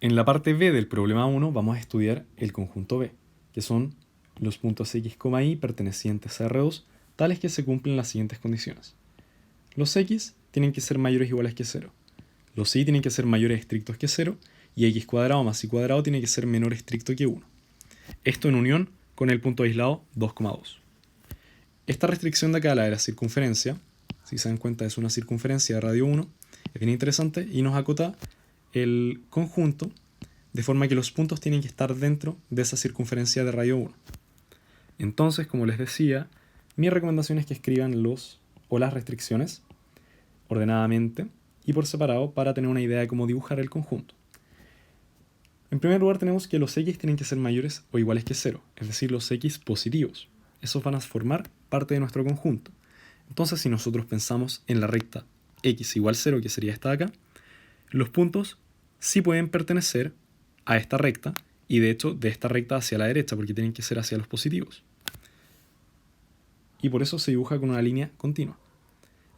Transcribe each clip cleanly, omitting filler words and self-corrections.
En la parte B del problema 1 vamos a estudiar el conjunto B, que son los puntos x, y pertenecientes a R2, tales que se cumplen las siguientes condiciones. Los x tienen que ser mayores o iguales que 0. Los y tienen que ser mayores estrictos que 0 y x cuadrado más y cuadrado tiene que ser menor estricto que 1. Esto en unión con el punto aislado 2,2. Esta restricción de acá, la de la circunferencia, si se dan cuenta es una circunferencia de radio 1, es bien interesante y nos acota el conjunto de forma que los puntos tienen que estar dentro de esa circunferencia de radio 1. Entonces, como les decía, mi recomendación es que escriban los o las restricciones ordenadamente y por separado para tener una idea de cómo dibujar el conjunto. En primer lugar tenemos que los x tienen que ser mayores o iguales que 0, es decir, los x positivos. Esos van a formar parte de nuestro conjunto. Entonces, si nosotros pensamos en la recta x igual 0, que sería esta de acá, los puntos sí pueden pertenecer a esta recta y de hecho de esta recta hacia la derecha, porque tienen que ser hacia los positivos. Y por eso se dibuja con una línea continua.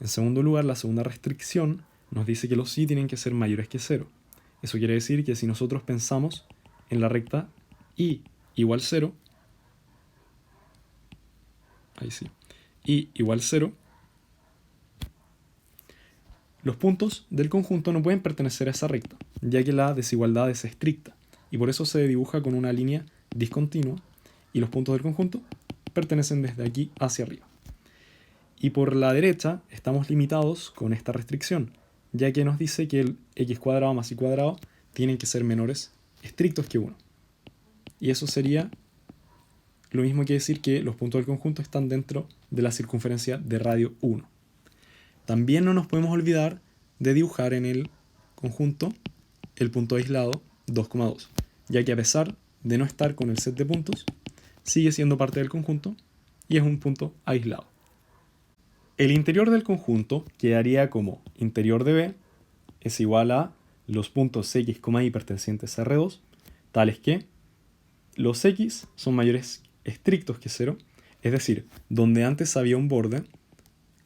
En segundo lugar, la segunda restricción nos dice que los y tienen que ser mayores que 0. Eso quiere decir que si nosotros pensamos en la recta y igual 0, ahí sí, y igual 0, los puntos del conjunto no pueden pertenecer a esa recta, ya que la desigualdad es estricta, y por eso se dibuja con una línea discontinua, y los puntos del conjunto pertenecen desde aquí hacia arriba. Y por la derecha estamos limitados con esta restricción, ya que nos dice que el x cuadrado más y cuadrado tienen que ser menores estrictos que 1. Y eso sería lo mismo que decir que los puntos del conjunto están dentro de la circunferencia de radio 1. También no nos podemos olvidar de dibujar en el conjunto el punto aislado 2,2, ya que a pesar de no estar con el set de puntos, sigue siendo parte del conjunto y es un punto aislado. El interior del conjunto quedaría como interior de B es igual a los puntos x, y pertenecientes a R2, tales que los x son mayores estrictos que 0, es decir, donde antes había un borde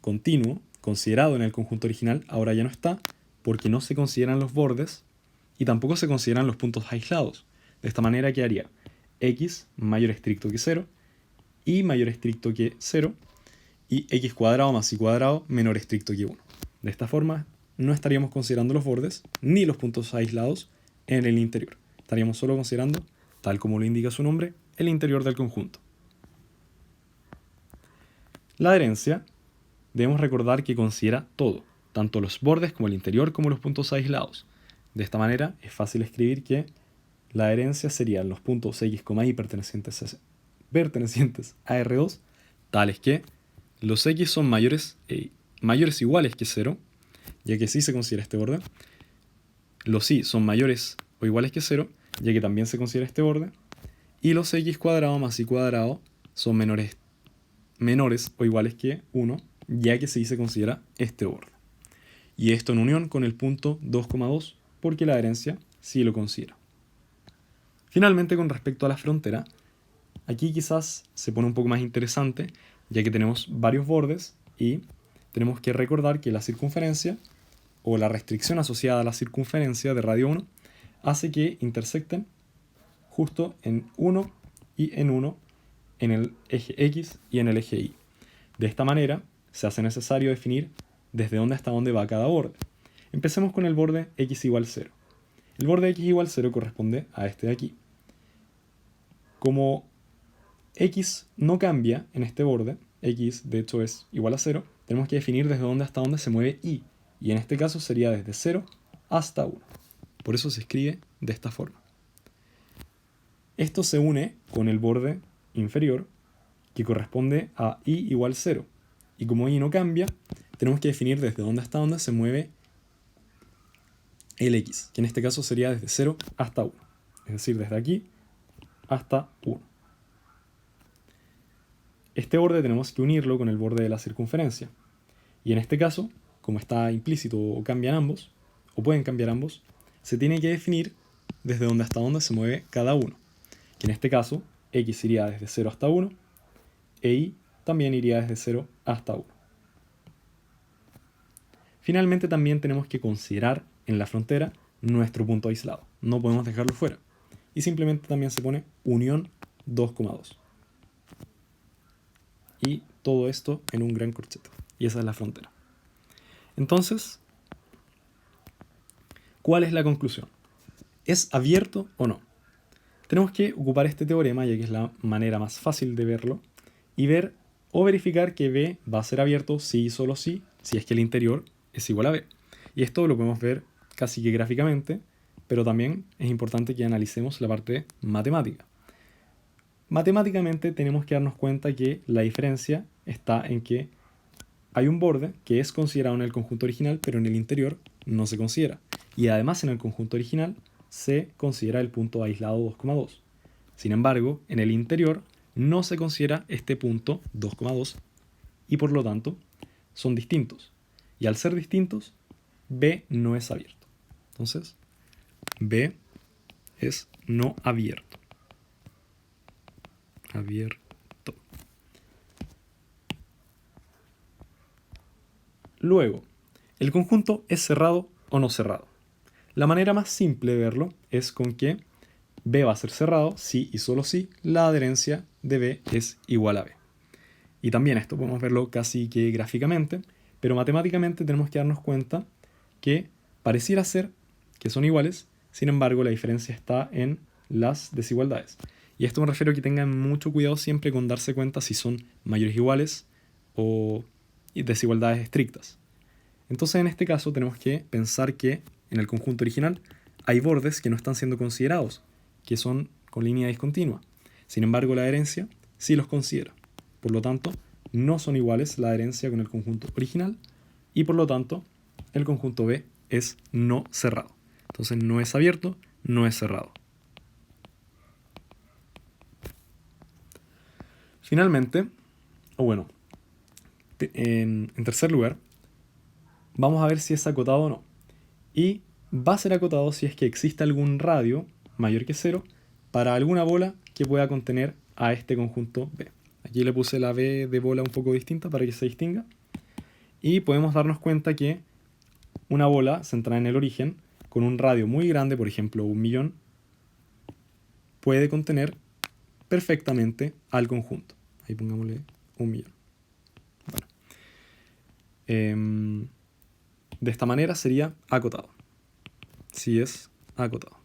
continuo considerado en el conjunto original, ahora ya no está, porque no se consideran los bordes y tampoco se consideran los puntos aislados. De esta manera quedaría x mayor estricto que 0, y mayor estricto que 0, y x cuadrado más y cuadrado menor estricto que 1. De esta forma, no estaríamos considerando los bordes ni los puntos aislados en el interior. Estaríamos solo considerando, tal como lo indica su nombre, el interior del conjunto. La adherencia, debemos recordar que considera todo, tanto los bordes como el interior como los puntos aislados. De esta manera es fácil escribir que la adherencia serían los puntos x, y pertenecientes a R2, tales que los x son mayores o iguales que 0, ya que sí se considera este borde. Los y son mayores o iguales que 0, ya que también se considera este borde. Y los x cuadrado más y cuadrado son menores o iguales que 1, ya que sí se considera este borde. Y esto en unión con el punto 2,2, porque la adherencia sí lo considera. Finalmente, con respecto a la frontera, aquí quizás se pone un poco más interesante, ya que tenemos varios bordes y tenemos que recordar que la circunferencia o la restricción asociada a la circunferencia de radio 1 hace que intersecten justo en 1 y en 1 en el eje X y en el eje Y. De esta manera se hace necesario definir desde dónde hasta dónde va cada borde. Empecemos con el borde X igual 0. El borde X igual 0 corresponde a este de aquí. Como X no cambia en este borde, X de hecho es igual a 0, tenemos que definir desde dónde hasta dónde se mueve Y. Y en este caso sería desde 0 hasta 1. Por eso se escribe de esta forma. Esto se une con el borde inferior, que corresponde a Y igual 0. Y como Y no cambia, tenemos que definir desde dónde hasta dónde se mueve el X, que en este caso sería desde 0 hasta 1. Es decir, desde aquí hasta 1. Este borde tenemos que unirlo con el borde de la circunferencia. Y en este caso, como está implícito o cambian ambos, o pueden cambiar ambos, se tiene que definir desde dónde hasta dónde se mueve cada uno. Que en este caso, X iría desde 0 hasta 1, e Y también iría desde 0 hasta 1. Finalmente también tenemos que considerar en la frontera nuestro punto aislado. no podemos dejarlo fuera. Y simplemente también se pone unión 2,2. Y todo esto en un gran corcheto. Y esa es la frontera. Entonces, ¿cuál es la conclusión? ¿Es abierto o no? Tenemos que ocupar este teorema, ya que es la manera más fácil de verlo, y ver o verificar que B va a ser abierto sí y solo sí, si es que el interior es igual a B. Y esto lo podemos ver casi que gráficamente, pero también es importante que analicemos la parte matemática. Matemáticamente tenemos que darnos cuenta que la diferencia está en que hay un borde que es considerado en el conjunto original, pero en el interior no se considera. Y además en el conjunto original se considera el punto aislado 2,2. Sin embargo, en el interior no se considera este punto 2,2 y por lo tanto son distintos. Y al ser distintos, B no es abierto. Entonces, B es no abierto. Abierto. Luego, ¿el conjunto es cerrado o no cerrado? La manera más simple de verlo es con que B va a ser cerrado si y solo si la adherencia de B es igual a B. Y también esto podemos verlo casi que gráficamente, pero matemáticamente tenemos que darnos cuenta que pareciera ser que son iguales, sin embargo la diferencia está en las desigualdades. Y esto me refiero a que tengan mucho cuidado siempre con darse cuenta si son mayores o iguales o desigualdades estrictas. Entonces en este caso tenemos que pensar que en el conjunto original hay bordes que no están siendo considerados, que son con línea discontinua. Sin embargo la adherencia sí los considera. Por lo tanto, no son iguales la adherencia con el conjunto original y por lo tanto el conjunto B es no cerrado. Entonces no es abierto, no es cerrado. Finalmente, en tercer lugar, vamos a ver si es acotado o no. Y va a ser acotado si es que existe algún radio mayor que 0 para alguna bola que pueda contener a este conjunto B. Aquí le puse la B de bola un poco distinta para que se distinga. Y podemos darnos cuenta que una bola centrada en el origen, con un radio muy grande, por ejemplo 1.000.000, puede contener perfectamente al conjunto. Ahí pongámosle 1.000.000. Bueno. De esta manera sería acotado. Si es acotado.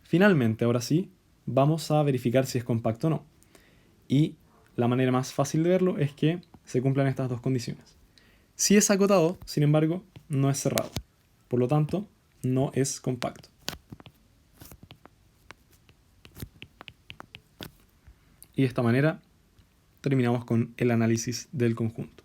Finalmente, ahora sí, vamos a verificar si es compacto o no. Y la manera más fácil de verlo es que se cumplan estas dos condiciones. Si es acotado, sin embargo, no es cerrado. Por lo tanto, no es compacto. Y de esta manera terminamos con el análisis del conjunto.